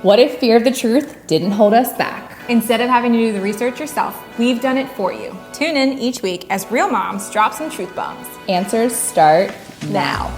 What if fear of the truth didn't hold us back? Instead of having to do the research yourself, we've done it for you. Tune in each week as real moms drop some truth bombs. Answers start now.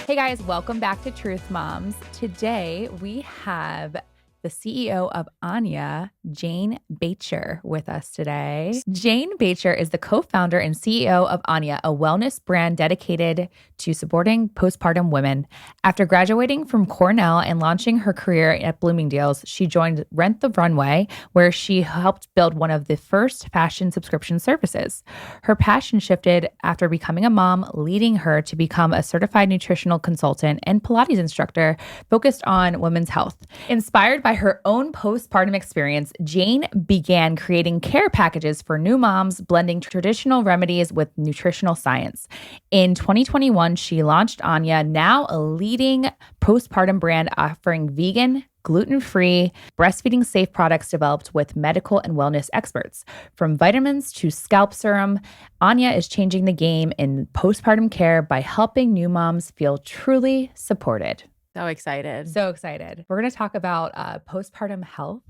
Hey guys, welcome back to Truth Moms. Today we have the CEO of Anya, Jane Baecher, with us today. Jane Baecher is the co-founder and CEO of Anya, a wellness brand dedicated to supporting postpartum women. After graduating from Cornell and launching her career at Bloomingdale's, she joined Rent the Runway, where she helped build one of the first fashion subscription services. Her passion shifted after becoming a mom, leading her to become a certified nutritional consultant and Pilates instructor focused on women's health. Inspired by her own postpartum experience, Jane began creating care packages for new moms, blending traditional remedies with nutritional science. In 2021, she launched Anya, now a leading postpartum brand offering vegan, gluten-free, breastfeeding-safe products developed with medical and wellness experts. From vitamins to scalp serum, Anya is changing the game in postpartum care by helping new moms feel truly supported. So excited. So excited. We're going to talk about postpartum health,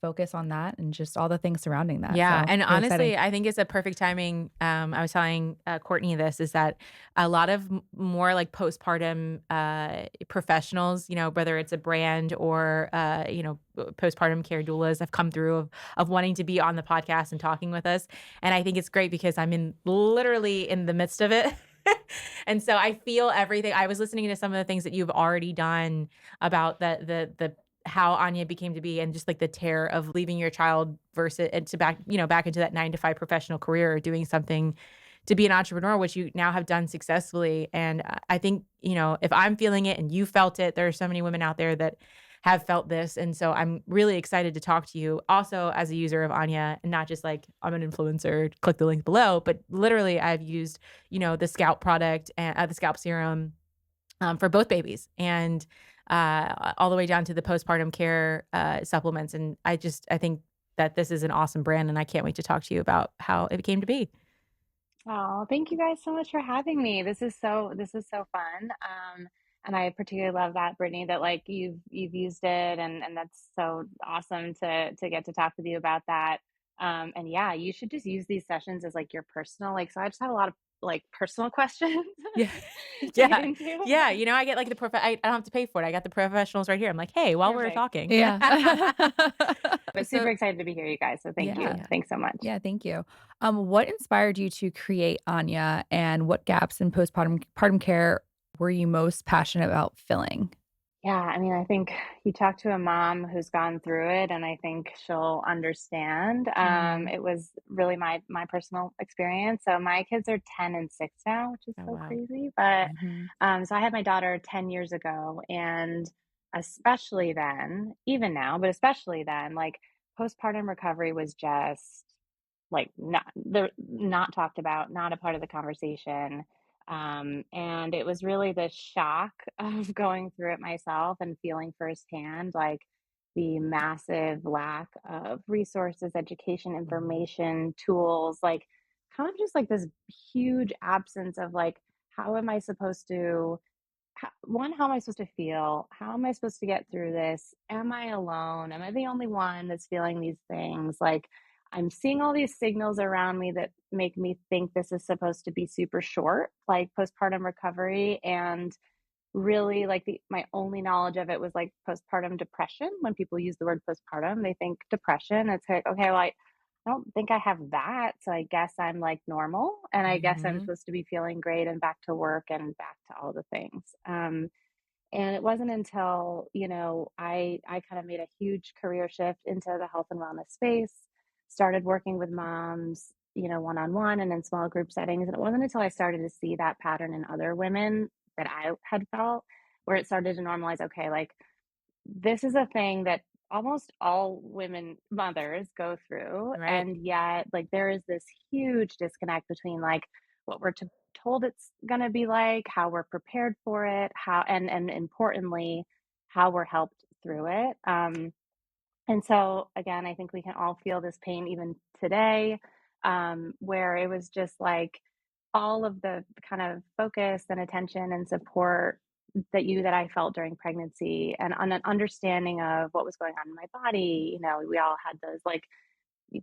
focus on that and just all the things surrounding that. Yeah. So, and really honestly, exciting. I think it's a perfect timing. I was telling Courtney this is that a lot of more like postpartum professionals, whether it's a brand or, postpartum care doulas have come through of wanting to be on the podcast and talking with us. And I think it's great because I'm literally in the midst of it. And so I feel everything. I was listening to some of the things that you've already done about the how Anya became to be and just like the tear of leaving your child versus and to back into that 9-to-5 professional career or doing something to be an entrepreneur, which you now have done successfully. And I think, if I'm feeling it and you felt it, there are so many women out there that have felt this. And so I'm really excited to talk to you also as a user of Anya, and not just like I'm an influencer, click the link below, but literally I've used, the scalp product and the scalp serum for both babies and all the way down to the postpartum care supplements. And I think that this is an awesome brand and I can't wait to talk to you about how it came to be. Oh, thank you guys so much for having me. This is so fun. And I particularly love that, Brittany, that like you've used it and that's so awesome to get to talk with you about that. And yeah, you should just use these sessions as like your personal, like so I just have a lot of like personal questions Yeah. to get Yeah. into. Yeah. I get like I don't have to pay for it. I got the professionals right here. I'm like, hey, while we're Perfect. talking. Yeah. But super excited to be here, you guys. So thank you. Yeah. Thanks so much. Yeah, thank you. What inspired you to create Anya, and what gaps in postpartum care were you most passionate about filling? Yeah, I mean, I think you talk to a mom who's gone through it, and I think she'll understand. Mhm. It was really my personal experience. So my kids are 10 and 6 now, which is Oh, so wow. crazy. But Mhm. so I had my daughter 10 years ago, and especially then, even now, but especially then, like postpartum recovery was just like not talked about, not a part of the conversation. And it was really the shock of going through it myself and feeling firsthand like the massive lack of resources, education, information, tools, like kind of just like this huge absence of like, how am I supposed to how am I supposed to feel? How am I supposed to get through this? Am I alone? Am I the only one that's feeling these things? Like, I'm seeing all these signals around me that make me think this is supposed to be super short, like postpartum recovery. And really, like, my only knowledge of it was like postpartum depression. When people use the word postpartum, they think depression. It's like, okay, well, I don't think I have that. So I guess I'm like normal. And I guess I'm Mhm. supposed to be feeling great and back to work and back to all the things. And it wasn't until, I kind of made a huge career shift into the health and wellness space, started working with moms, one on one and in small group settings. And it wasn't until I started to see that pattern in other women that I had felt where it started to normalize, okay, like this is a thing that almost all women mothers go through, Right. and yet like there is this huge disconnect between like what we're told it's going to be like, how we're prepared for it, how and importantly how we're helped through it. And so again, I think we can all feel this pain even today, where it was just like all of the kind of focus and attention and support that I felt during pregnancy, and on an understanding of what was going on in my body. We all had those like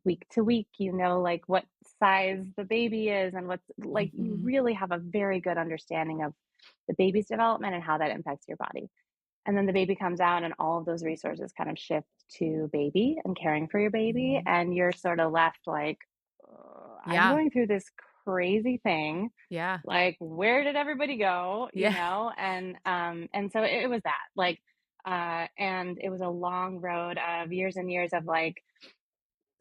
week to week, like what size the baby is and what's like, you really have a very good understanding of the baby's development and how that impacts your body. And then the baby comes out and all of those resources kind of shift to baby and caring for your baby. And you're sort of left like, I'm Yeah. going through this crazy thing. Yeah. Like, where did everybody go? Yeah. And so it was that like, and it was a long road of years and years of like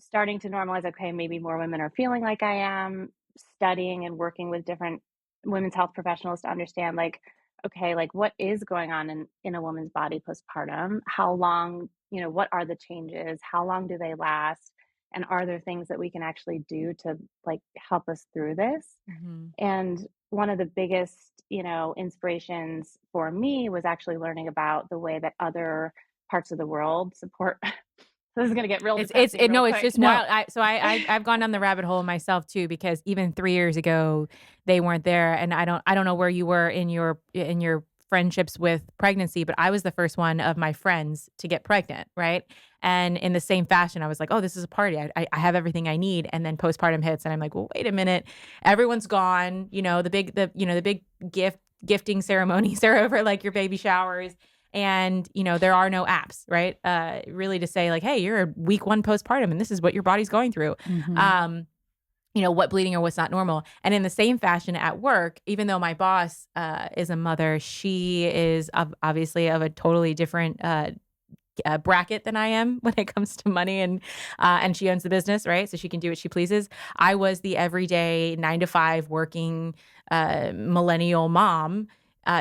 starting to normalize, okay, maybe more women are feeling like I am, studying and working with different women's health professionals to understand like, okay, like what is going on in a woman's body postpartum? How long, what are the changes? How long do they last? And are there things that we can actually do to like help us through this? And one of the biggest, inspirations for me was actually learning about the way that other parts of the world support. This is going to get real depressing real No, it's quick. just wild. I've gone down the rabbit hole myself too, because even 3 years ago they weren't there, and I don't know where you were in your friendships with pregnancy, but I was the first one of my friends to get pregnant, right? And in the same fashion, I was like, oh, this is a party. I have everything I need, and then postpartum hits, and I'm like, well, wait a minute, everyone's gone. The big gifting ceremonies are over, like your baby showers. And, there are no apps, right? Really to say like, hey, you're a week 1 postpartum and this is what your body's going through. What bleeding or what's not normal. And in the same fashion at work, even though my boss is a mother, she is obviously of a totally different bracket than I am when it comes to money, and she owns the business, right? So she can do what she pleases. I was the everyday 9 to 5 working millennial mom,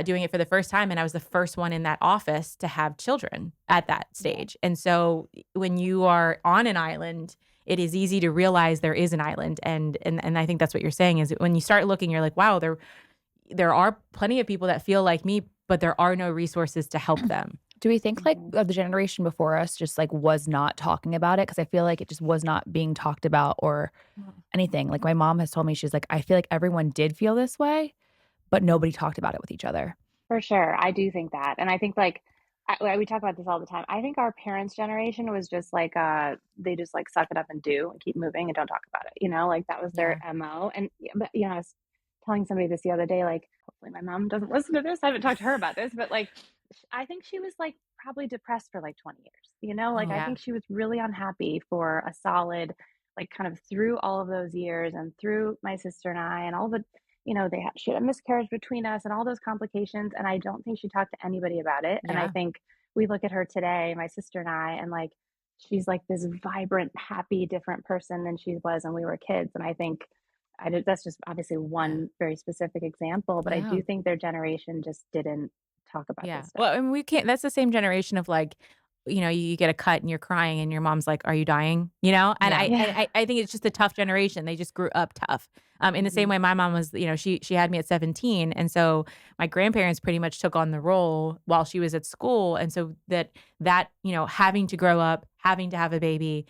doing it for the first time. And I was the first one in that office to have children at that stage. And so when you are on an island, it is easy to realize there is an island. And I think that's what you're saying is when you start looking, you're like, wow, there are plenty of people that feel like me, but there are no resources to help them. Do we think like the generation before us just like was not talking about it? Because I feel like it just was not being talked about or anything. Like my mom has told me, she's like, I feel like everyone did feel this way, but nobody talked about it with each other. For sure. I do think that. And I think like we talk about this all the time. I think our parents' generation was just like they just like suck it up and do and keep moving and don't talk about it. Like that was their MO. And but I was telling somebody this the other day, like hopefully my mom doesn't listen to this. I haven't talked to her about this, but like I think she was like probably depressed for like 20 years. Like I think she was really unhappy for a solid like kind of through all of those years and through my sister and I and all the she had a miscarriage between us and all those complications. And I don't think she talked to anybody about it. And I think we look at her today, my sister and I, and like, she's like this vibrant, happy, different person than she was when we were kids. And I think that's just obviously one very specific example, but I do think their generation just didn't talk about this stuff. Well, and we can't, that's the same generation of like, you get a cut and you're crying and your mom's like, are you dying? And I think it's just a tough generation. They just grew up tough. In the same way my mom was, she had me at 17. And so my grandparents pretty much took on the role while she was at school. And so that, having to grow up, having to have a baby,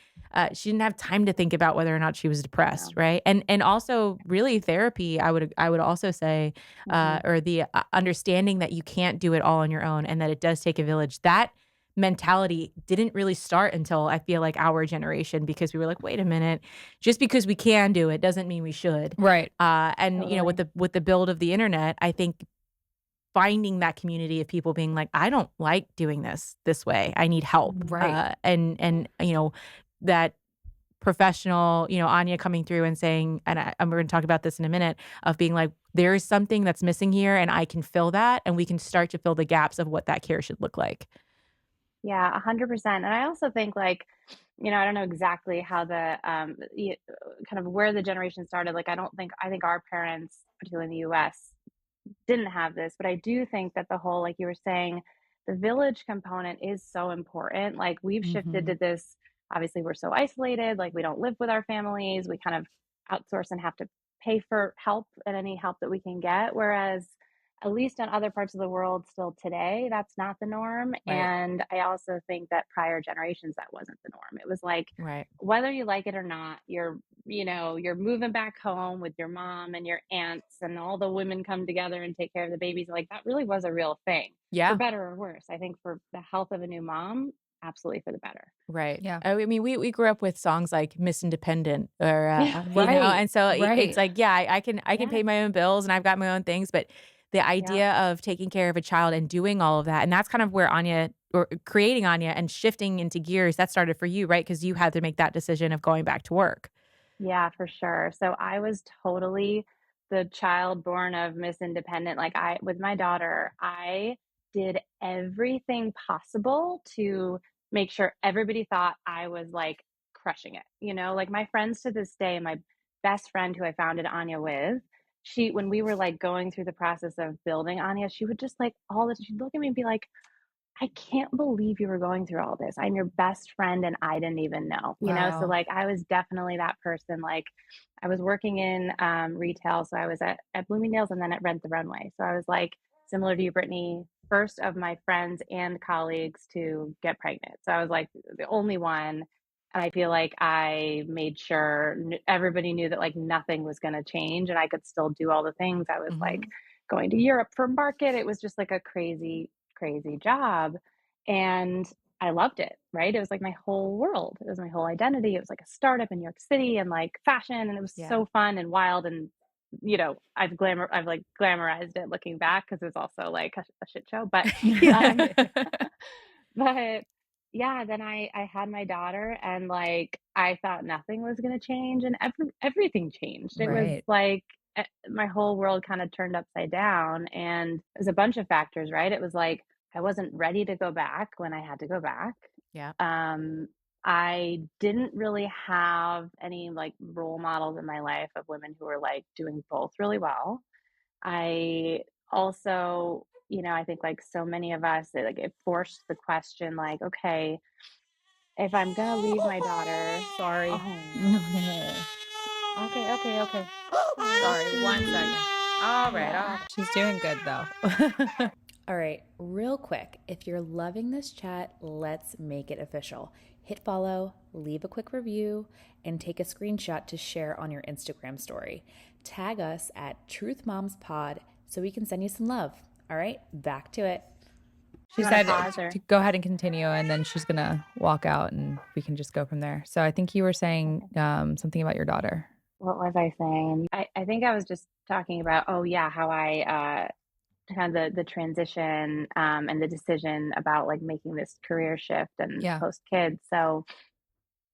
she didn't have time to think about whether or not she was depressed. Right. And also really therapy, I would also say, or the understanding that you can't do it all on your own and that it does take a village. That mentality didn't really start until I feel like our generation, because we were like, wait a minute, just because we can do it doesn't mean we should. Right. And totally. With the build of the internet, I think finding that community of people being like, I don't like doing this way. I need help. Right. And that professional, Anya coming through and saying, and we're going to talk about this in a minute, of being like, there is something that's missing here and I can fill that, and we can start to fill the gaps of what that care should look like. Yeah, 100%. And I also think like, I don't know exactly how the kind of where the generation started. Like, I think our parents, particularly in the US, didn't have this, but I do think that the whole, like you were saying, the village component is so important. Like we've shifted to this, obviously we're so isolated, like we don't live with our families. We kind of outsource and have to pay for help and any help that we can get. Whereas at least in other parts of the world still today, that's not the norm. Right. And I also think that prior generations, that wasn't the norm. It was like, right, whether you like it or not, your you're moving back home with your mom and your aunts and all the women come together and take care of the babies. Like that really was a real thing, for Yeah. better or worse. I think for the health of a new mom, absolutely for the better. Right. Yeah. I mean, we grew up with songs like Miss Independent or, Right, and so it's right. like, yeah, I can pay Yes. my own bills and I've got my own things, but the Yeah. idea of taking care of a child and doing all of that, and that's kind of where Anya or creating Anya and shifting into gears, that started for you, right? Because you had to make that decision of going back to work. Yeah, for sure. So I was totally the child born of Miss Independent. Like with my daughter, I did everything possible to make sure everybody thought I was like crushing it. Like my friends to this day, my best friend who I founded Anya with, when we were like going through the process of building Anya, she would just like she'd look at me and be like, I can't believe you were going through all this. I'm your best friend and I didn't even know. So Wow. like I was definitely that person. Like I was working in retail. So I was at Bloomingdale's and then at Rent the Runway. So I was like, similar to you, Brittany, first of my friends and colleagues to get pregnant. So I was like the only one. And I feel like I made sure everybody knew that like nothing was going to change and I could still do all the things. I was like Mhm. going to Europe for market. It was just like a crazy job. And I loved it, right? It was like my whole world. It was my whole identity. It was like a startup in New York City and like fashion. And it was Yeah. so fun and wild. And, I've like glamorized it looking back because it was also like a shit show. But, um, but yeah, then I had my daughter and like I thought nothing was going to change and everything changed. It was Right. like my whole world kind of turned upside down and it was a bunch of factors, right? It was like I wasn't ready to go back when I had to go back. Yeah. Um, I didn't really have any like role models in my life of women who were like doing both really well. I also, I think like so many of us, it forced the question like, okay, if I'm gonna leave my daughter, Sorry. oh, Okay, okay, okay. sorry, Sorry, 1 second. sweetie. All right, Yeah. all right. She's doing good though. All right, real quick, if you're loving this chat, let's make it official. Hit follow, leave a quick review, and take a screenshot to share on your Instagram story. Tag us at Truth Moms Pod so we can send you some love. All right, back to it. She You wanna said pause or to go ahead and continue, and then she's gonna walk out, and we can just go from there. So I think you were saying something about your daughter. what was I saying? I think I was just talking about, oh yeah, how I kind of the transition and the decision about like making this career shift and Yeah. post kids. So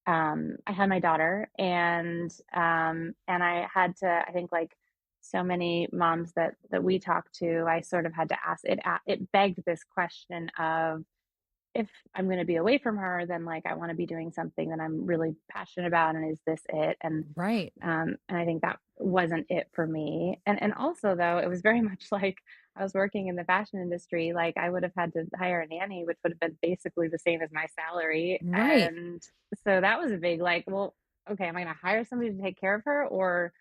I had my daughter and I had to, I think like so many moms that we talked to, I sort of had to ask it. It begged this question of if I'm going to be away from her, then like I want to be doing something that I'm really passionate about, and is this it? Right. And I think that wasn't it for me. And also though, it was very much like I was working in the fashion industry. Like I would have had to hire a nanny, which would have been basically the same as my salary. Right. And so that was a big like, well, okay, am I going to hire somebody to take care of her, or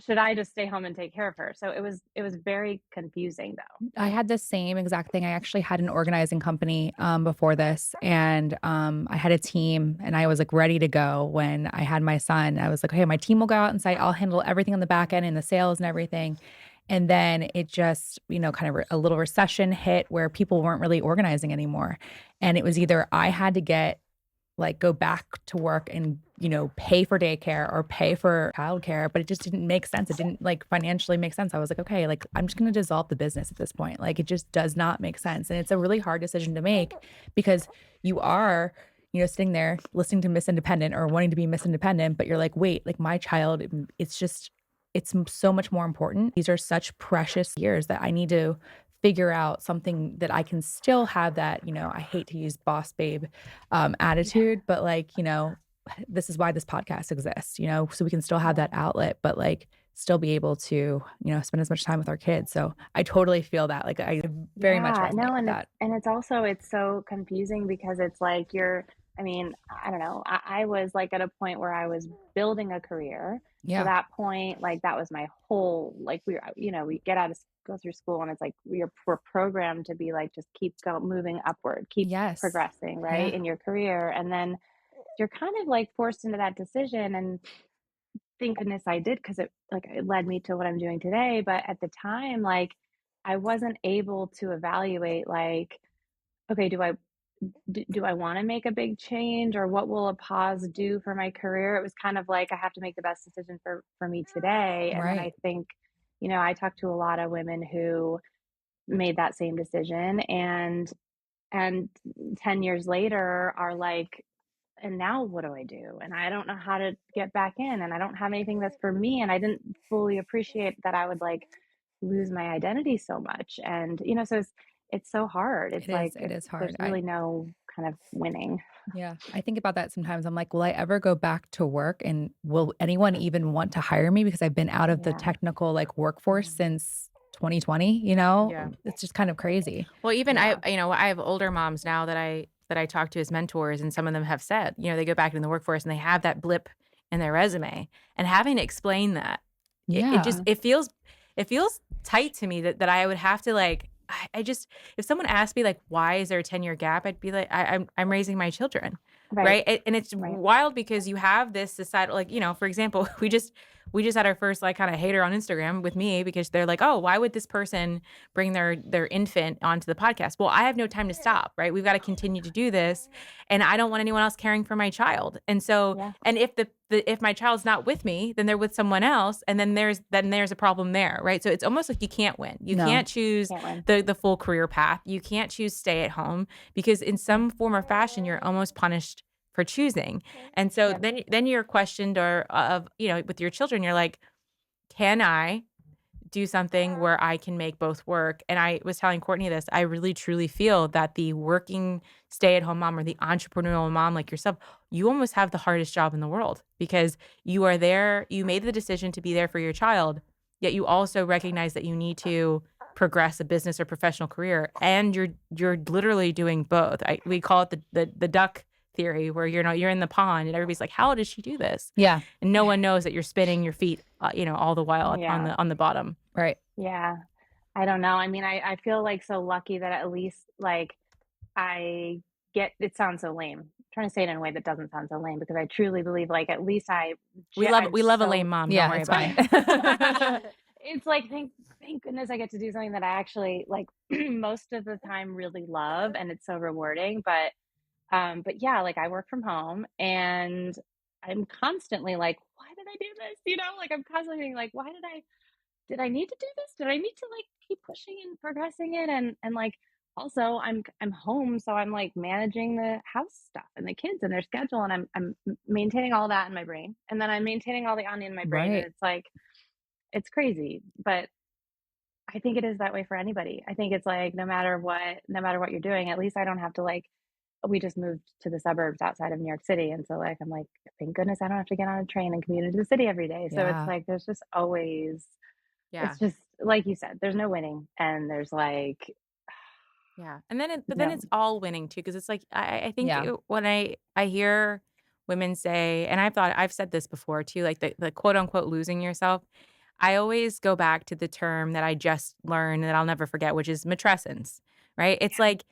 should I just stay home and take care of her? So it was very confusing though. I had the same exact thing. I actually had an organizing company before this, and I had a team, and I was like ready to go when I had my son. I was like, okay, my team will go out and site. I'll handle everything on the back end and the sales and everything. And then it just, kind of a little recession hit where people weren't really organizing anymore. And it was either I had to go back to work and, pay for daycare or pay for childcare, but it just didn't make sense. It didn't like financially make sense. I was like, okay, like I'm just going to dissolve the business at this point. Like it just does not make sense. And it's a really hard decision to make because you are, sitting there listening to Miss Independent or wanting to be Miss Independent, but you're like, wait, like my child, it's so much more important. These are such precious years that I need to figure out something that I can still have that, I hate to use boss babe attitude, but like, this is why this podcast exists, so we can still have that outlet, but like still be able to, spend as much time with our kids. So I totally feel that. Like I very much Yeah, resonate no, with and that. it's so confusing because it's like I mean, I don't know. I was like at a point where I was building a career. So Yeah. that point, like that was my whole like we get out of go through school and it's like we're programmed to be like just keep moving upward, keep Yes. progressing, right, Yeah. in your career. And then you're kind of like forced into that decision. And thank goodness I did, because it led me to what I'm doing today. But at the time, like, I wasn't able to evaluate, like, okay, do I want to make a big change, or what will a pause do for my career? It was kind of like I have to make the best decision for me today. And then Right. I think, I talked to a lot of women who made that same decision, and 10 years later are like, and now what do I do? And I don't know how to get back in, and I don't have anything that's for me. And I didn't fully appreciate that I would like lose my identity so much. And, so it's so hard. It's like, It is hard. there's really no kind of winning. Yeah, I think about that sometimes. I'm like, will I ever go back to work, and will anyone even want to hire me because I've been out of the Yeah. technical like workforce since 2020, you know? Yeah. It's just kind of crazy. Well, even Yeah. I have older moms now that I talk to as mentors, and some of them have said, they go back into the workforce and they have that blip in their resume, and having to explain that, Yeah. it feels tight to me that I would have to like, I just, if someone asked me like, why is there a 10-year gap? I'd be like, I'm raising my children. Right. And it's wild because you have this societal, like, for example, we just had our first like kind of hater on Instagram with me because they're like, oh, why would this person bring their infant onto the podcast? Well, I have no time to stop. Right. We've got to continue to do this. And I don't want anyone else caring for my child. And so, Yeah. and if if my child's not with me, then they're with someone else. And then there's a problem there. Right. So it's almost like you can't win. You can't choose the full career path. You can't choose stay at home, because in some form or fashion, you're almost punished for choosing. And so then you're questioned with your children, you're like, can I do something where I can make both work? And I was telling Courtney this, I really truly feel that the working stay-at-home mom or the entrepreneurial mom like yourself, you almost have the hardest job in the world, because you are there, you made the decision to be there for your child, yet you also recognize that you need to progress a business or professional career, and you're literally doing both. We call it the duck theory, where you're in the pond and everybody's like, how does she do this? Yeah. And no one knows that you're spinning your feet all the while on the bottom. Right. Yeah. I don't know. I mean, I feel like so lucky that at least like I get, it sounds so lame. I'm trying to say it in a way that doesn't sound so lame, because I truly believe like at least we love a lame mom. Yeah, Don't worry it's about it. It's like, thank goodness I get to do something that I actually like most of the time really love, and it's so rewarding. But yeah, like I work from home, and I'm constantly like, why did I do this? Like I'm constantly being like, did I need to do this? Did I need to like keep pushing and progressing it? And like, also I'm home, so I'm like managing the house stuff and the kids and their schedule, and I'm maintaining all that in my brain, and then I'm maintaining all the Anya in my brain, Right. and it's like, it's crazy. But I think it is that way for anybody. I think it's like no matter what you're doing, at least I don't have to like, we just moved to the suburbs outside of New York City. And so like, I'm like, thank goodness I don't have to get on a train and commute into the city every day. So Yeah. it's like, there's just always, Yeah. it's just like you said, there's no winning. And there's like, Yeah. And then it's all winning too. Cause it's like, I think when I hear women say, and I've said this before too, like the quote unquote losing yourself, I always go back to the term that I just learned that I'll never forget, which is matrescence, right? It's like,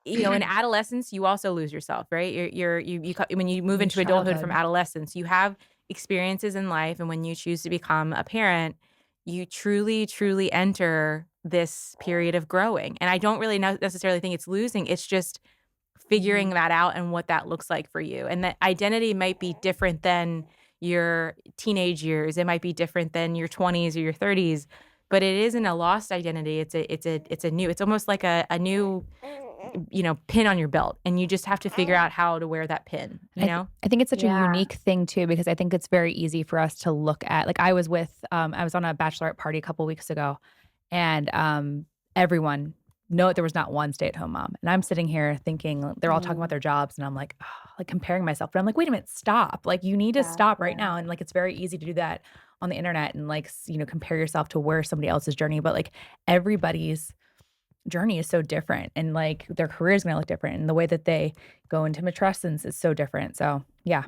in adolescence, you also lose yourself, right? When you move into adulthood from adolescence, you have experiences in life. And when you choose to become a parent, you truly, truly enter this period of growing. And I don't really necessarily think it's losing. It's just figuring that out and what that looks like for you. And that identity might be different than your teenage years. It might be different than your 20s or your 30s, but it isn't a lost identity. It's a new, it's almost like a new, pin on your belt. And you just have to figure out how to wear that pin, I think it's such a unique thing too, because I think it's very easy for us to look at, like I was on a bachelorette party a couple weeks ago, and everyone there was not one stay-at-home mom. And I'm sitting here thinking they're all talking about their jobs, and I'm like, like comparing myself. But I'm like, wait a minute, stop. Like you need to stop right now. And like it's very easy to do that on the internet and like, compare yourself to where somebody else's journey. But like everybody's journey is so different, and like their career is going to look different, and the way that they go into matrescence is so different. So yeah.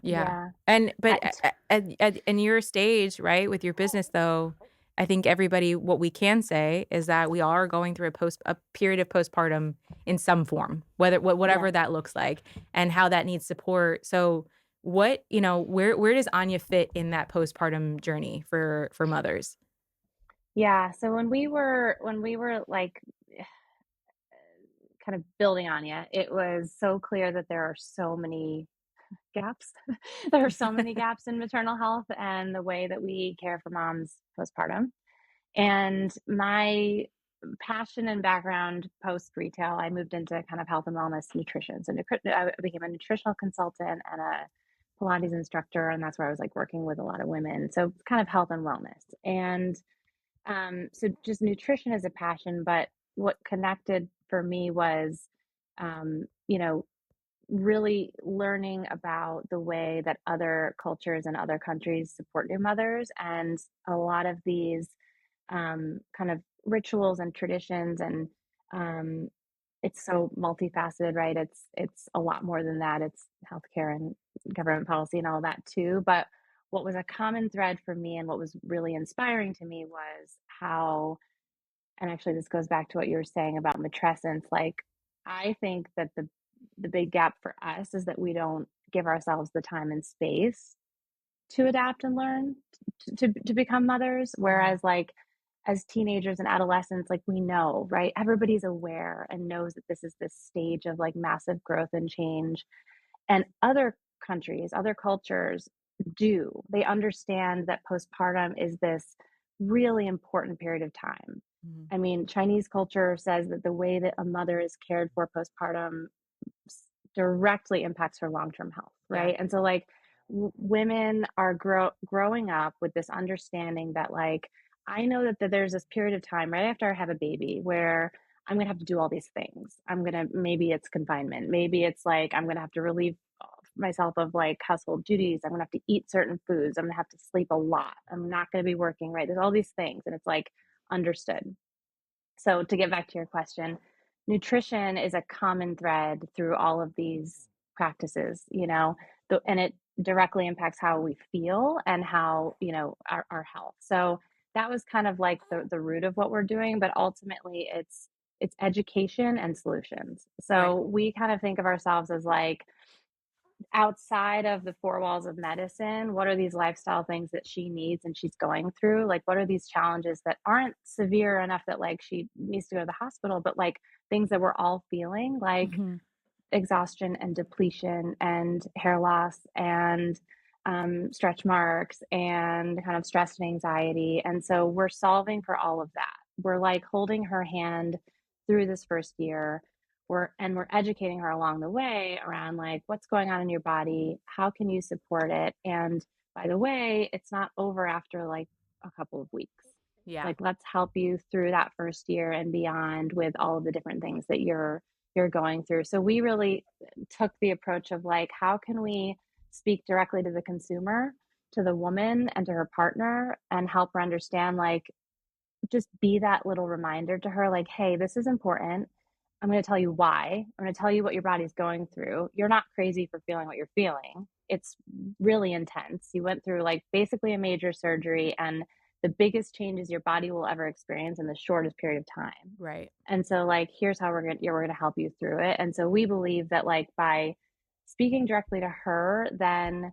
And but at your stage, right, with your business though, I think everybody, what we can say is that we are going through a period of postpartum in some form, whatever that looks like, and how that needs support. So where does Anya fit in that postpartum journey for mothers? Yeah. So when we were like kind of building Anya, it was so clear that there are so many gaps. There are so many gaps in maternal health and the way that we care for moms postpartum. And my passion and background post retail, I moved into kind of health and wellness nutrition. So I became a nutritional consultant and a Pilates instructor, and that's where I was like working with a lot of women. So kind of health and wellness. And so just nutrition is a passion, but what connected for me was, you know, really learning about the way that other cultures and other countries support new mothers. And a lot of these kind of rituals and traditions and um, it's so multifaceted, right? It's a lot more than that. It's healthcare and government policy and all that too. But what was a common thread for me and what was really inspiring to me was how, and actually this goes back to what you were saying about matrescence. Like I think that the big gap for us is that we don't give ourselves the time and space to adapt and learn to become mothers. Whereas like as teenagers and adolescents, like we know, right? Everybody's aware and knows that this is this stage of like massive growth and change. And other countries, other cultures do. They understand that postpartum is this really important period of time. I mean, Chinese culture says that the way that a mother is cared for postpartum directly impacts her long-term health, right? And so like women are growing up with this understanding that like I know that there's this period of time right after I have a baby where I'm going to have to do all these things. Maybe it's confinement. Maybe it's like I'm going to have to relieve myself of like household duties. I'm going to have to eat certain foods. I'm going to have to sleep a lot. I'm not going to be working, right? There's all these things and it's like understood. So to get back to your question, nutrition is a common thread through all of these practices, and it directly impacts how we feel and how, our health. So that was kind of like the root of what we're doing, but ultimately it's education and solutions. Right. So we kind of think of ourselves as like outside of the four walls of medicine, what are these lifestyle things that she needs and she's going through? Like, what are these challenges that aren't severe enough that like she needs to go to the hospital, but like things that we're all feeling, like exhaustion and depletion and hair loss and stretch marks and kind of stress and anxiety. And so we're solving for all of that. We're like holding her hand through this first year. We're educating her along the way around like what's going on in your body, how can you support it? And by the way, it's not over after like a couple of weeks. Yeah. Like let's help you through that first year and beyond with all of the different things that you're going through. So we really took the approach of like, how can we speak directly to the consumer, to the woman and to her partner and help her understand, like, just be that little reminder to her, like, hey, this is important. I'm going to tell you why. I'm going to tell you what your body's going through. You're not crazy for feeling what you're feeling. It's really intense. You went through like basically a major surgery and the biggest changes your body will ever experience in the shortest period of time. Right. And so like, here's how we're going to help you through it. And so we believe that like by speaking directly to her, then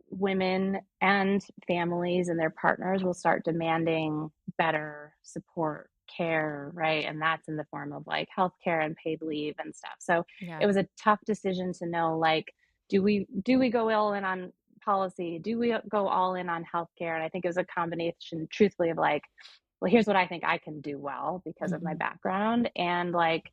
women and families and their partners will start demanding better support care, right? And that's in the form of like healthcare and paid leave and stuff. So it was a tough decision to know, like, do we go all in on policy? Do we go all in on healthcare? And I think it was a combination, truthfully, of like, well, here's what I think I can do well because of my background. And like,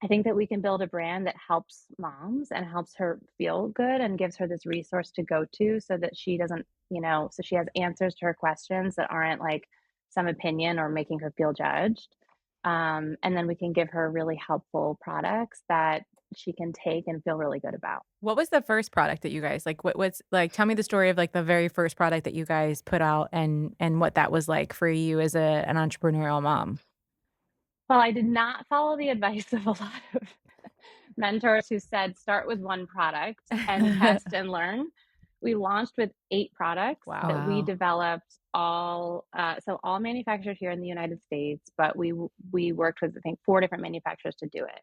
I think that we can build a brand that helps moms and helps her feel good and gives her this resource to go to so that she doesn't, so she has answers to her questions that aren't like some opinion or making her feel judged. And then we can give her really helpful products that she can take and feel really good about. What was the first product that you guys like? What's like? Tell me the story of like the very first product that you guys put out and what that was like for you as an entrepreneurial mom. Well, I did not follow the advice of a lot of mentors who said start with one product and test and learn. We launched with 8 products that we developed all manufactured here in the United States, but we worked with I think 4 different manufacturers to do it.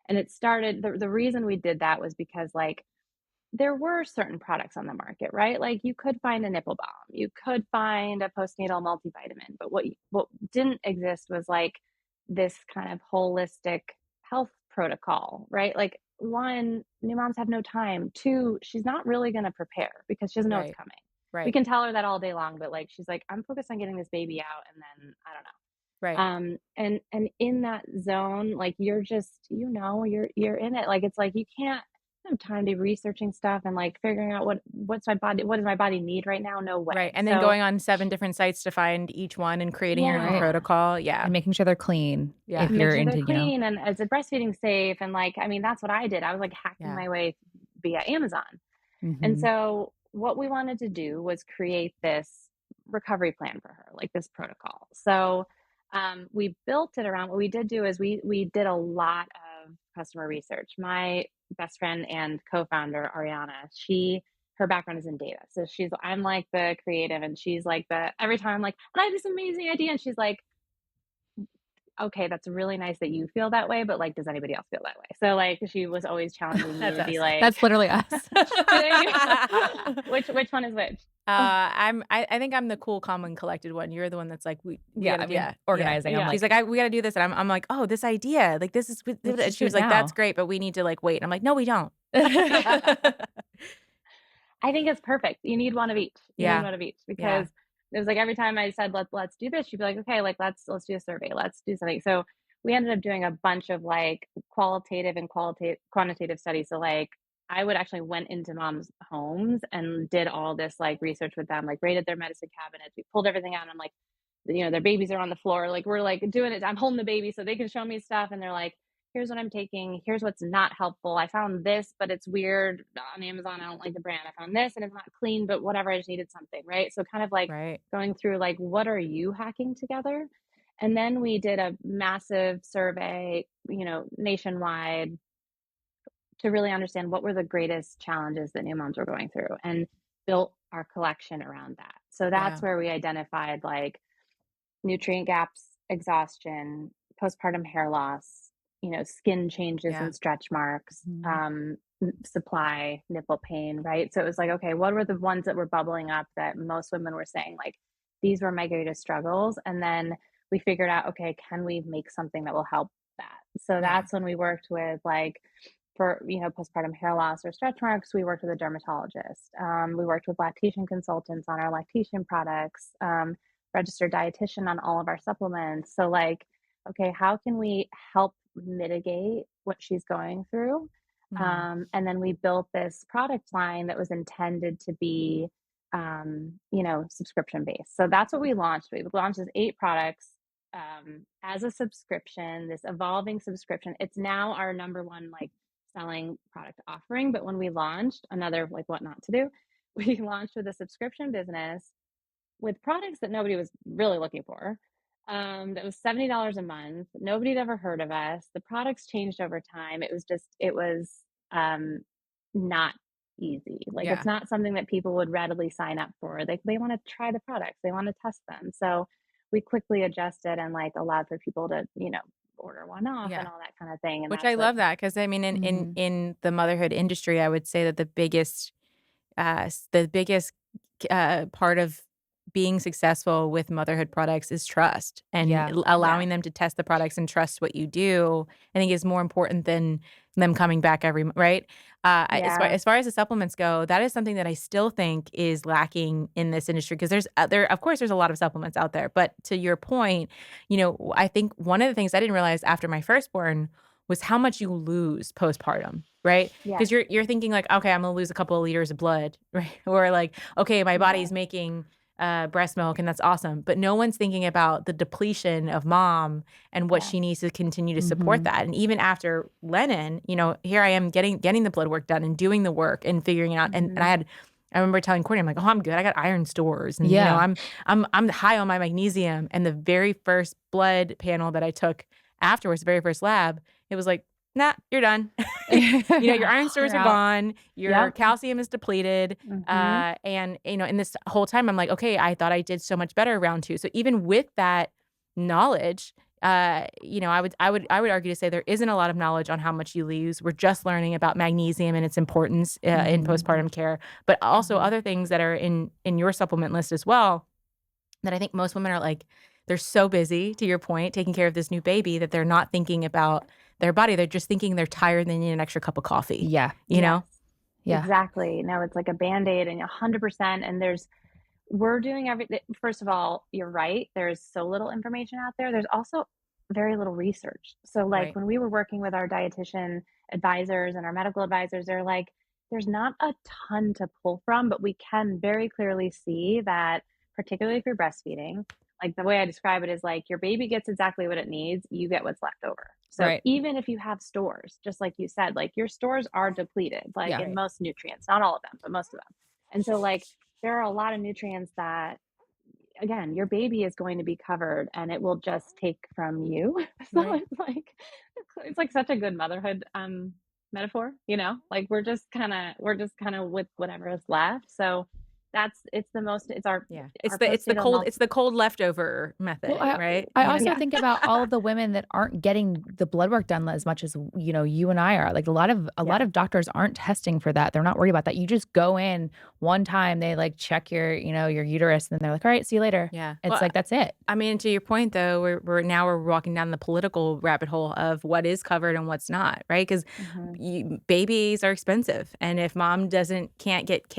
And it started the reason we did that was because like there were certain products on the market, right? Like you could find a nipple balm, you could find a postnatal multivitamin, but what didn't exist was like this kind of holistic health protocol, right? Like one, new moms have no time. Two, she's not really going to prepare because she doesn't know what's Right. coming. We Right. can tell her that all day long, but like she's like, I'm focused on getting this baby out, and then I don't know. Right. And in that zone, like you're just, you're in it. Like it's like you can't have time to be researching stuff and like figuring out what does my body need right now? No way. Right. And then So going on 7 different sites to find each one and creating your own yeah, protocol. Yeah. And making sure they're clean Yeah. if make you're sure into, they're clean and is it breastfeeding safe? And like, I mean, that's what I did. I was like hacking Yeah. my way via Amazon. And Mhm. so what we wanted to do was create this recovery plan for her, like this protocol. So we built it around, what we did do is we did a lot of customer research. My best friend and co-founder, Ariana, her background is in data. So I'm like the creative and she's like every time I'm like, and I have this amazing idea. And she's like, okay, that's really nice that you feel that way, but like, does anybody else feel that way? So like, she was always challenging me That's to be us. like, That's literally us. which one is which? I think I'm the cool, calm, and collected one. You're the one that's like, we Yeah, gotta I mean, yeah, organizing. Yeah. I'm She's like, like, we got to do this, and I'm like, oh, this idea, like this is. Let's just She do was it like, that's now. great, but we need to like wait. And I'm like, no, we don't. I think it's perfect. You need one of each. You Yeah. need one of each because it was like every time I said let's do this, she'd be like, okay, like let's do a survey, let's do something. So we ended up doing a bunch of like qualitative and quantitative studies. So like I would actually went into moms' homes and did all this like research with them, like raided their medicine cabinets. We pulled everything out, and I'm like, their babies are on the floor. Like we're like doing it. I'm holding the baby so they can show me stuff, and they're like, here's what I'm taking. Here's what's not helpful. I found this, but it's weird on Amazon. I don't like the brand. I found this and it's not clean, but whatever. I just needed something, right? So kind of like Right. going through like, what are you hacking together? And then we did a massive survey, nationwide, to really understand what were the greatest challenges that new moms were going through, and built our collection around that. So that's Yeah. where we identified like nutrient gaps, exhaustion, postpartum hair loss, skin changes Yeah. and stretch marks, Mhm. supply, nipple pain, right? So it was like, okay, what were the ones that were bubbling up that most women were saying, like, these were my greatest struggles? And then we figured out, okay, can we make something that will help that? So that's when we worked with like, for postpartum hair loss or stretch marks, we worked with a dermatologist. We worked with lactation consultants on our lactation products. Registered dietitian on all of our supplements. So like, okay, how can we help mitigate what she's going through? Mhm. And then we built this product line that was intended to be, subscription based. So that's what we launched. We launched as 8 products as a subscription, this evolving subscription. It's now our number one like selling product offering. But when we launched, another like what not to do, we launched with a subscription business with products that nobody was really looking for. That was $70 a month. Nobody had ever heard of us. The products changed over time. It was um, not easy. Like Yeah. it's not something that people would readily sign up for. They want to try the products. They want to test them. So we quickly adjusted and like allowed for people to, order one off Yeah. and all that kind of thing. And Which that's I what, love that because I mean, Mhm. in the motherhood industry, I would say that the biggest part of being successful with motherhood products is trust and Yeah. allowing them to test the products and trust what you do. I think is more important than them coming back right. yeah, As far as the supplements go, that is something that I still think is lacking in this industry because of course there's a lot of supplements out there, but to your point, I think one of the things I didn't realize after my firstborn was how much you lose postpartum, right? yeah, Because you're thinking like, okay, I'm gonna lose a couple of liters of blood, right? Or like, okay, my yeah, body's making breast milk, and that's awesome. But no one's thinking about the depletion of mom and what yeah, she needs to continue to support Mhm. that. And even after Lennon, here I am getting the blood work done and doing the work and figuring it out. And mhm, I remember telling Courtney, I'm like, oh, I'm good. I got iron stores, and Yeah. I'm high on my magnesium. And the very first blood panel that I took afterwards, the very first lab, it was like, nah, you're done. Your iron stores You're are out. gone. Your yep, calcium is depleted. mhm, And in this whole time, I'm like, okay, I thought I did so much better round 2. So even with that knowledge, I would argue to say there isn't a lot of knowledge on how much you lose. We're just learning about magnesium and its importance in postpartum care, but also other things that are in your supplement list as well that I think most women are like, they're so busy, to your point, taking care of this new baby that they're not thinking about their body. They're just thinking they're tired and they need an extra cup of coffee. Yeah. You know? Yeah. Exactly. No, it's like a Band-Aid and 100%. And we're doing everything. First of all, you're right. There's so little information out there. There's also very little research. So like Right. when we were working with our dietitian advisors and our medical advisors, they're like, there's not a ton to pull from, but we can very clearly see that, particularly if you're breastfeeding, like the way I describe it is like your baby gets exactly what it needs, you get what's left over. So Right. even if you have stores, just like you said, like your stores are depleted, like in most nutrients, not all of them, but most of them. And so like there are a lot of nutrients that, again, your baby is going to be covered and it will just take from you. So Right. it's like such a good motherhood metaphor, you know? Like we're just kind of with whatever is left. So it's our Yeah. our postnatal It's the cold leftover method, Well, right? I You know? also think about all of the women that aren't getting the blood work done as much as you and I are. Like a lot of doctors aren't testing for that. They're not worried about that. You just go in one time, they like check your your uterus, and then they're like, all right, see you later. Yeah. It's Well, like that's it. I mean, to your point, though, we're walking down the political rabbit hole of what is covered and what's not, right? Because babies are expensive, and if mom can't get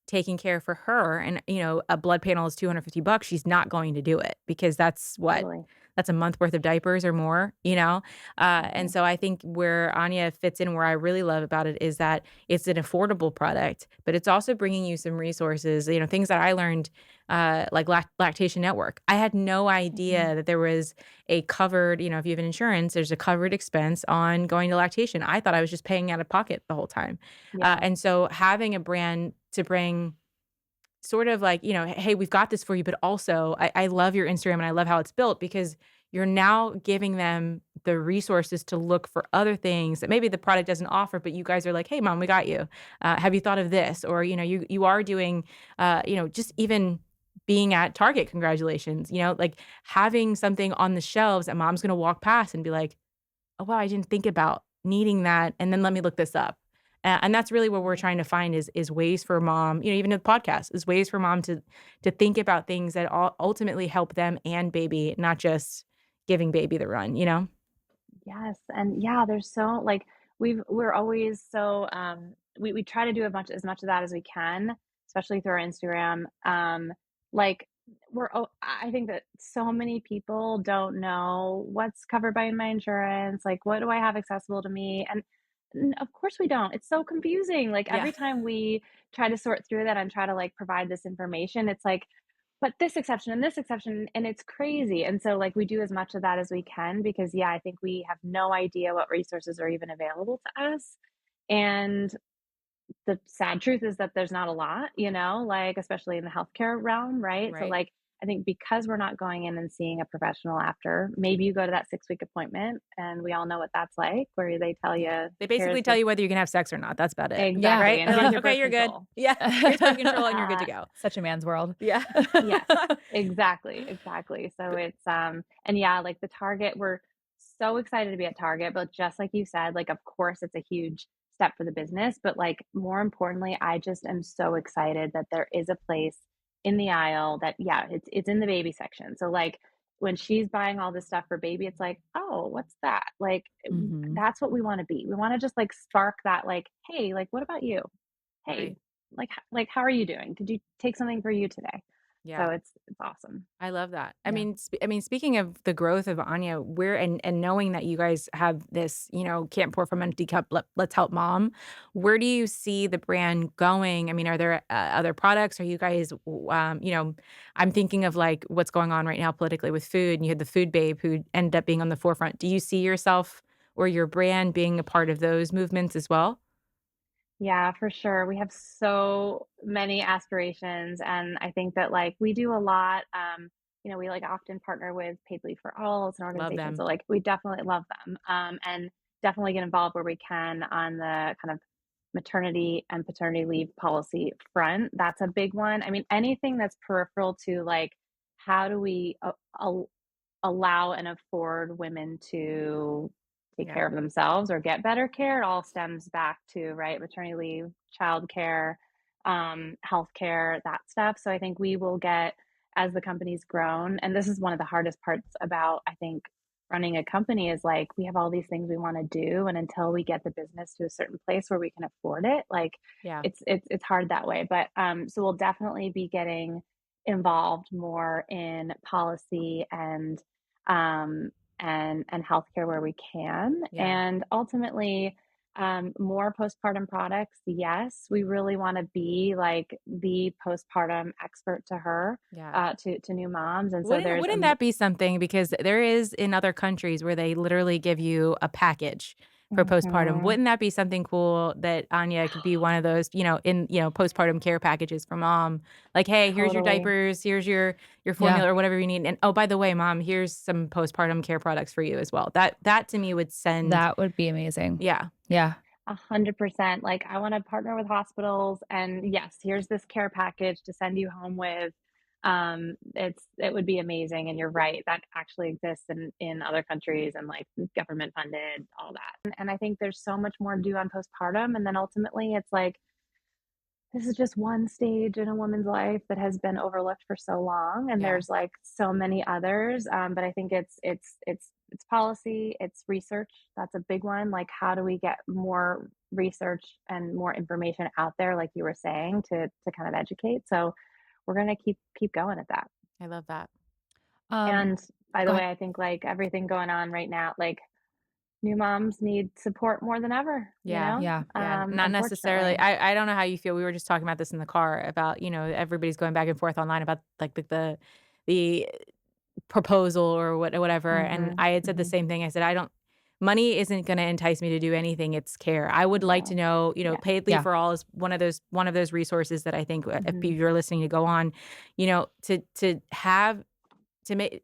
taking care for her, and a blood panel is $250, she's not going to do it because that's totally. a month worth of diapers or more, and so I think where Anya fits in, where I really love about it is that it's an affordable product, but it's also bringing you some resources, things that I learned, like Lactation Network. I had no idea that there was a covered, if you have an insurance, there's a covered expense on going to lactation. I thought I was just paying out of pocket the whole time. Yeah. And so having a brand to bring sort of like, hey, we've got this for you, but also I love your Instagram and I love how it's built because you're now giving them the resources to look for other things that maybe the product doesn't offer, but you guys are like, hey, mom, we got you. Have you thought of this? Or, you are doing, just even being at Target, congratulations, like having something on the shelves that mom's going to walk past and be like, oh, wow, I didn't think about needing that. And then let me look this up. And that's really what we're trying to find is ways for mom, even in the podcast, is ways for mom to think about things that ultimately help them and baby, not just giving baby the run, Yes, and yeah, there's so like we're always so we try to do as much of that as we can, especially through our Instagram. Like I think that so many people don't know what's covered by my insurance, like what do I have accessible to me? And of course we don't. It's so confusing. Like Yeah. every time we try to sort through that and try to like provide this information, it's like but this exception and this exception and it's crazy. And so like we do as much of that as we can because I think we have no idea what resources are even available to us. And the sad truth is that there's not a lot, like especially in the healthcare realm, right? So Right. like I think because we're not going in and seeing a professional after, maybe you go to that 6-week appointment and we all know what that's like, where they tell you They basically tell you whether you can have sex or not. That's about it. exactly, Right? and They're here's like, your okay, birth you're good. control. Yeah. Here's birth control and you're good to go. Such a man's world. Yeah. Yes, exactly. So it's and like the Target, we're so excited to be at Target, but just like you said, like of course it's a huge step for the business, but like more importantly, I just am so excited that there is a place in the aisle that it's in the baby section. So like when she's buying all this stuff for baby, it's like, oh, what's that? Like that's what we want to be. We want to just like spark that like, hey, like what about you? Hey, Right. like how are you doing? Did you take something for you today? Yeah. So it's awesome. I love that. I Yeah. mean, speaking of the growth of Anya, and knowing that you guys have this, can't pour from an empty cup. Let's help mom. Where do you see the brand going? I mean, are there other products? Are you guys, I'm thinking of like what's going on right now politically with food, and you had the food babe who ended up being on the forefront. Do you see yourself or your brand being a part of those movements as well? Yeah, for sure. We have so many aspirations, and I think that like we do a lot. We like often partner with Paid Leave for All. It's an Love organization, so them. like we definitely love them, and definitely get involved where we can on the kind of maternity and paternity leave policy front. That's a big one. I mean, anything that's peripheral to like how do we allow and afford women to take Yeah. care of themselves or get better care. It all stems back to, right, maternity leave, childcare, healthcare, that stuff. So I think we will get, as the company's grown, and this is one of the hardest parts about, I think, running a company is like we have all these things we want to do, and until we get the business to a certain place where we can afford it, like Yeah. it's hard that way. But so we'll definitely be getting involved more in policy and healthcare where we can, Yeah. and ultimately more postpartum products. Yes, we really want to be like the postpartum expert to her, Yeah. to new moms, and so Wouldn't there's wouldn't that be something? Because there is in other countries where they literally give you a package for postpartum. Mhm. Wouldn't that be something cool that Anya could be one of those, postpartum care packages for mom? Like, hey, here's your Totally. diapers, here's your Yeah. formula or whatever you need. And oh, by the way, mom, here's some postpartum care products for you as well. That to me would send, That would be amazing. yeah. Yeah. 100%. Like, I want to partner with hospitals, and yes, here's this care package to send you home with. It would be amazing, and you're right, that actually exists in other countries, and like government funded, all that. And I think there's so much more to do on postpartum, and then ultimately, it's like this is just one stage in a woman's life that has been overlooked for so long, and Yeah. there's like so many others. But I think it's policy, it's research. That's a big one. Like, how do we get more research and more information out there, like you were saying, to kind of educate? So we're gonna keep going at that. I love that. Um, And by Go the ahead. way, I think like everything going on right now, like new moms need support more than ever. Yeah. Yeah. Yeah, not necessarily. Unfortunately. I don't know how you feel. We were just talking about this in the car about, everybody's going back and forth online about like the proposal or whatever. And Hmm. I had said the Hmm. same thing. I said, I don't money isn't going to entice me to do anything. It's care. I would like to No. know, Yeah. paid leave Yeah. for all is one of those resources that I think if Hmm. you're listening to go on, to have to make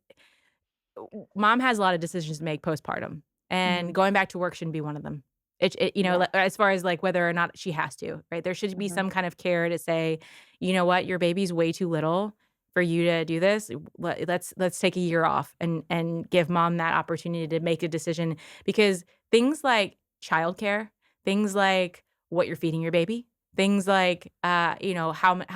mom has a lot of decisions to make postpartum, Hmm. and going back to work shouldn't be one of them. Yeah. As far as like whether or not she has to, right? There should be Hmm. some kind of care to say, you know what, your baby's way too little for you to do this. Let's take a year off and give mom that opportunity to make a decision, because things like childcare, things like what you're feeding your baby, things like how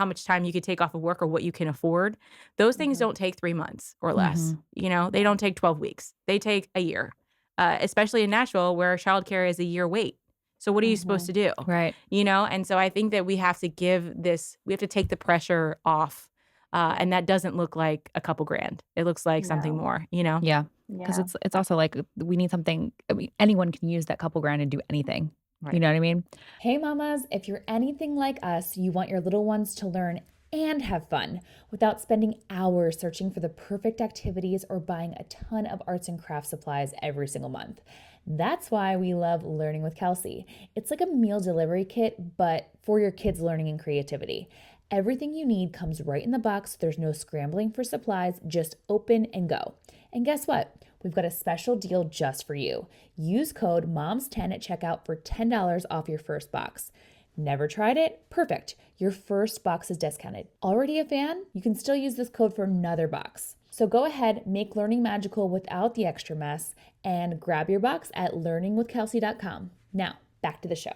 much time you could take off of work or what you can afford, those things Hmm. don't take 3 months or less. Mhm. They Yeah. don't take 12 weeks. They take a year, especially in Nashville where childcare is a year wait. So what are you supposed Hmm. to do? Right. And so I think that we have to take the pressure off. Yeah. And that doesn't look like a couple grand. It looks like something No. more. Yeah. Because Yeah. it's also like we need something. I mean, anyone can use that couple grand and do anything. You Right. know what I mean? Hey, mamas, if you're anything like us, you want your little ones to learn and have fun without spending hours searching for the perfect activities or buying a ton of arts and crafts supplies every single month. That's why we love Learning with Kelsey. It's like a meal delivery kit, but for your kids' learning and creativity. Everything you need comes right in the box. There's no scrambling for supplies, just open and go. And guess what? We've got a special deal just for you. Use code MOMS10 at checkout for $10 off your first box. Never tried it? Perfect. Your first box is discounted. Already a fan? You can still use this code for another box. So go ahead, make learning magical without the extra mess, and grab your box at learningwithkelsey.com. Now, back to the show.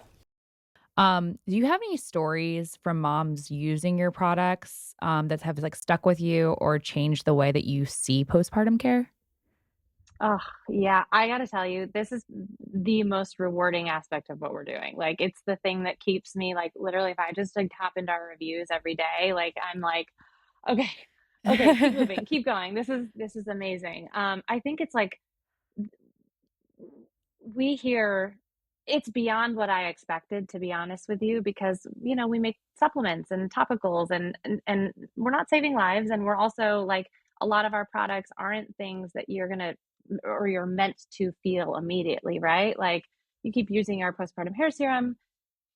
Do you have any stories from moms using your products that have like stuck with you or changed the way that you see postpartum care? Oh, yeah. I got to tell you, this is the most rewarding aspect of what we're doing. Like, it's the thing that keeps me, like, literally, if I just like tap into our reviews every day, like, I'm like, okay, okay, keep moving, keep going. This is amazing. I think it's like we hear it's beyond what I expected, to be honest with you, because we make supplements and topicals, and we're not saving lives, and we're also like a lot of our products aren't things that you're gonna or you're meant to feel immediately, right? Like you keep using our postpartum hair serum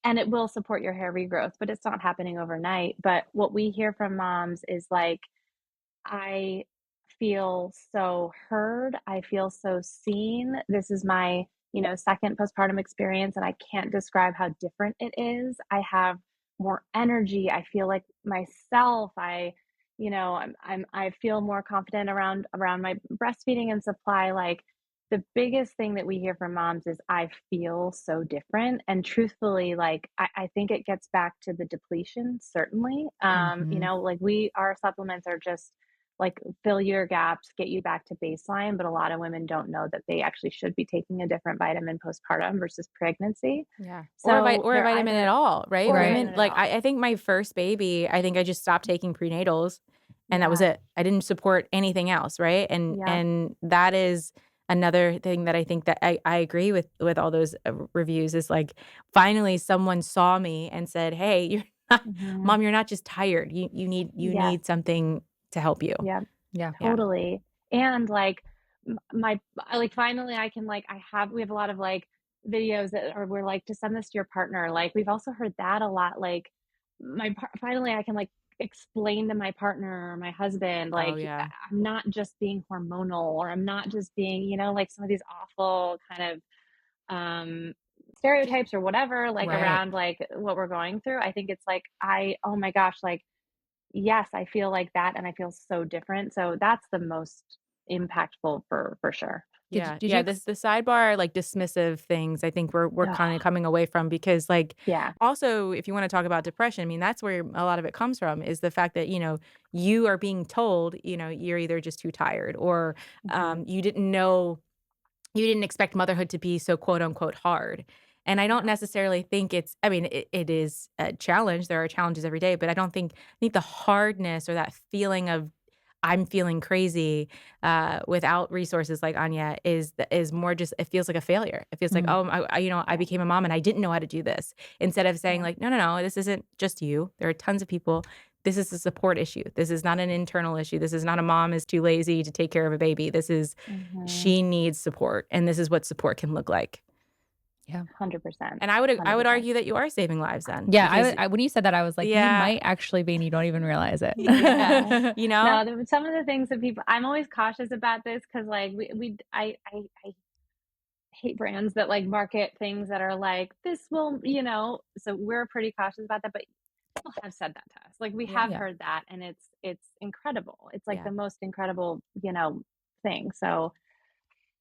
and it will support your hair regrowth, but it's not happening overnight. But what we hear from moms is like, I feel so heard. I feel so seen. This is my, second postpartum experience, and I can't describe how different it is. I have more energy. I feel like myself. I feel more confident around my breastfeeding and supply. Like, the biggest thing that we hear from moms is, I feel so different. And truthfully, like, I think it gets back to the depletion, certainly. Like, our supplements are just like fill your gaps, get you back to baseline. But a lot of women don't know that they actually should be taking a different vitamin postpartum versus pregnancy. Yeah. So Or a they're vitamin at either, all, right? or a Right. Women, vitamin at like, all. I think my first baby, I think I just stopped taking prenatals and that was Yeah. it. I didn't support anything else, right? Yeah. And that is another thing that I think that I agree with all those reviews is like, finally someone saw me and said, "Hey, you're not, Mhm. mom, you're not just tired. You Yes. need something to help you." Yeah. Yeah. Yeah. Totally. And like, like, finally I can, like, we have a lot of like videos that are, we're like, to send this to your partner. Like, we've also heard that a lot. Like, finally I can, like, explain to my partner or my husband, Oh like, yeah. I'm not just being hormonal, or I'm not just being, like some of these awful kind of stereotypes or whatever, like, Right. around like what we're going through. I think it's like, oh my gosh, like, yes, I feel like that, and I feel so different. So that's the most impactful, for sure. Yeah, Did you yeah, the sidebar, like, dismissive things, I think we're kinda Ugh, coming away from because, like, yeah. also, if you wanna talk about depression, I mean, that's where a lot of it comes from, is the fact that, you are being told, you're either just too tired or, Mhm. you didn't expect motherhood to be so quote unquote hard. And I don't Yeah. necessarily think I mean, it is a challenge. There are challenges every day, but I think the hardness or that feeling of I'm feeling crazy without resources like Anya is more just, it feels like a failure. It feels like, Mm. oh, I Yeah. became a mom and I didn't know how to do this. Instead of saying Yeah. like, no, this isn't just you. There are tons of people. This is a support issue. This is not an internal issue. This is not a mom is too lazy to take care of a baby. This is Mhm. she needs support, and this is what support can look like. Yeah. 100%. And I would 100%. argue that you are saving lives then Yeah. because When you said that, I was like, you yeah, might actually be, and you don't even realize it. Yeah. you know? No, some of the things that people, I'm always cautious about this, because like, I hate brands that like market things that are like, this will, so we're pretty cautious about that. But people have said that to us. Like, we Yeah, have Yeah. heard that, and it's incredible. It's like yeah, the most incredible, thing. So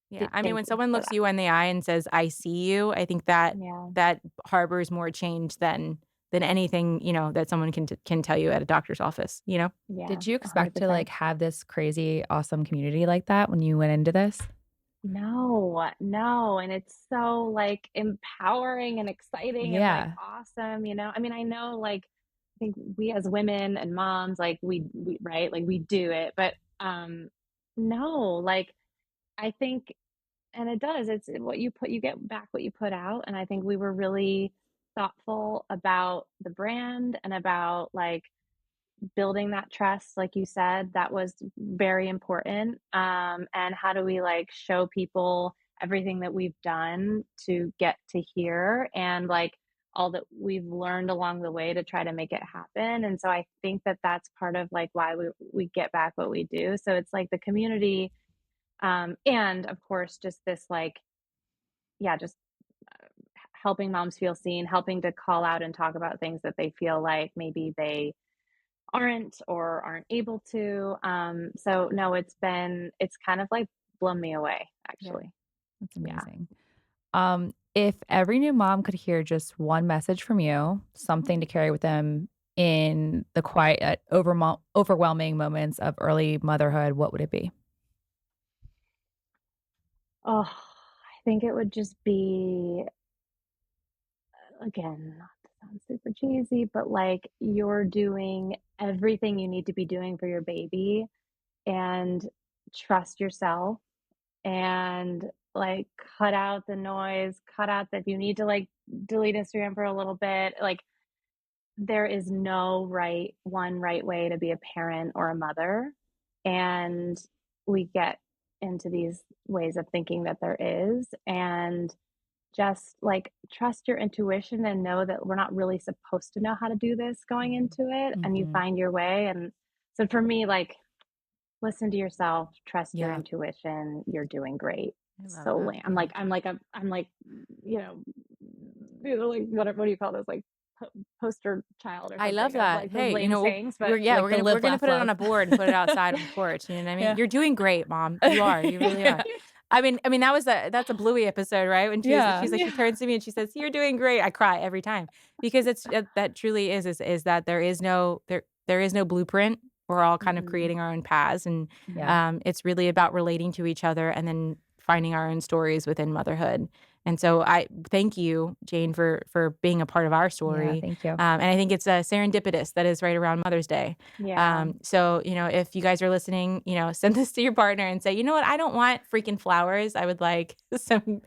yeah. I mean, thank when you someone for looks that. you in the eye and says, "I see you," I think that Yeah. that harbors more change than anything, that someone can tell you at a doctor's office, you know? Yeah. Did you expect to 100%. like have this crazy, awesome community like that when you went into this? No, no. And it's so like empowering and exciting and like Yeah. awesome, I mean, I know, like, I think we as women and moms, like, we right, like, we do it, but no, like, I think, and it does, it's what you put, you get back what you put out. And I think we were really thoughtful about the brand and about, like, building that trust, like you said. That was very important. And how do we, like, show people everything that we've done to get to here, and like all that we've learned along the way to try to make it happen. And so I think that that's part of like why we get back what we do. So it's like the community, and of course just this, like, yeah, just helping moms feel seen, helping to call out and talk about things that they feel like maybe they aren't able to. So no, it's kind of like blown me away, Yeah. actually. That's Yeah. amazing. If every new mom could hear just one message from you, something to carry with them in the quiet, overwhelming moments of early motherhood, what would it be? Oh, I think it would just be, again, not to sound super cheesy, but like, you're doing everything you need to be doing for your baby, and trust yourself, and like, cut out the noise, cut out that you need to, like, delete Instagram for a little bit. Like, there is no right way to be a parent or a mother. And we get into these ways of thinking that there is. And just like, trust your intuition and know that we're not really supposed to know how to do this going into it, and you Mm-hmm. find your way. And so for me, like, listen to yourself, trust your Yeah. intuition, you're doing great. I love So that. I'm like, like, you know, like, what do you call this? Like, poster child or I something love of that. like those Hey, lame sayings, but Like the we're live, gonna laugh, put it on love. a board and put it outside on the porch. You know what I mean? Yeah. You're doing great, Mom. You are. You really are. I mean, that's a Bluey episode, right? When Yeah. she's like, she turns to me and she says, "You're doing great." I cry every time because that truly is that there is no blueprint. We're all kind of Mhm. creating our own paths, and Yeah. it's really about relating to each other and then finding our own stories within motherhood. And so I thank you, Jane, for being a part of our Yeah. story. Thank you. And I think it's serendipitous that is right around Mother's Day. Yeah. So, if you guys are listening, send this to your partner and say, you know what, I don't want freaking flowers. I would like some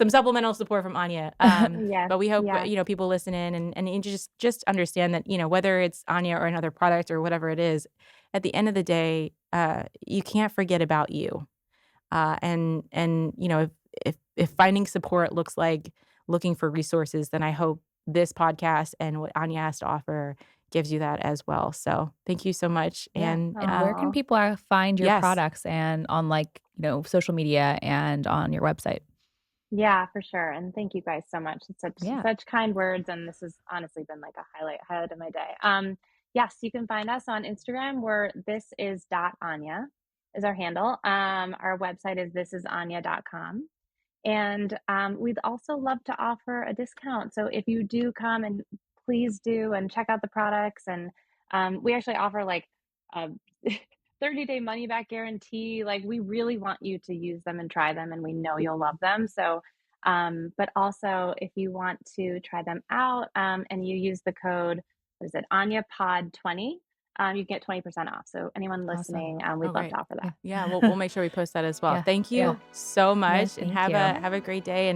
supplemental support from Anya. Yes. But we hope, Yes. people listen in and you just understand that, whether it's Anya or another product or whatever it is, at the end of the day, you can't forget about you. And if finding support looks like looking for resources, then I hope this podcast and what Anya has to offer gives you that as well. So thank you so much. Yeah. And And where can Aw. people find your yes. products and on social media and on your website? Yeah, for sure. And thank you guys so much. It's Yeah. such kind words, and this has honestly been like a highlight of my day. Yes, you can find us on Instagram where @Anya is our handle. Our website is thisisanya.com. And we'd also love to offer a discount. So if you do come, and please do, and check out the products. And we actually offer like a 30-day money back guarantee. Like, we really want you to use them and try them, and we know you'll love them. So, but also if you want to try them out and you use the code, what is it, AnyaPod20, you get 20% off. So anyone Awesome. listening, Oh, we'd love great. to offer that. Yeah, we'll make sure we post that as well. Yeah. Thank you Yeah. so much, Yes, and thank you. have a great day,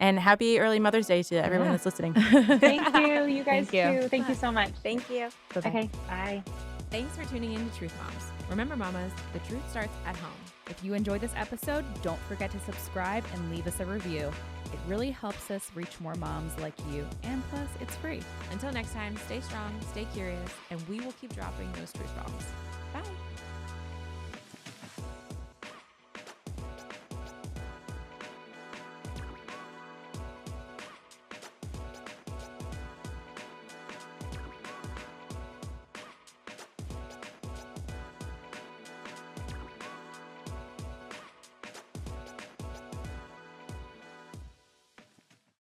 and happy early Mother's Day to everyone Yeah. that's listening. Thank you. You guys Thank you. too. Thank you so much. Thank you. Bye-bye. Okay, bye. Thanks for tuning in to Truth Moms. Remember, mamas, the truth starts at home. If you enjoyed this episode, don't forget to subscribe and leave us a review. It really helps us reach more moms like you, and plus, it's free. Until next time, stay strong, stay curious, and we will keep dropping those truth bombs. Bye.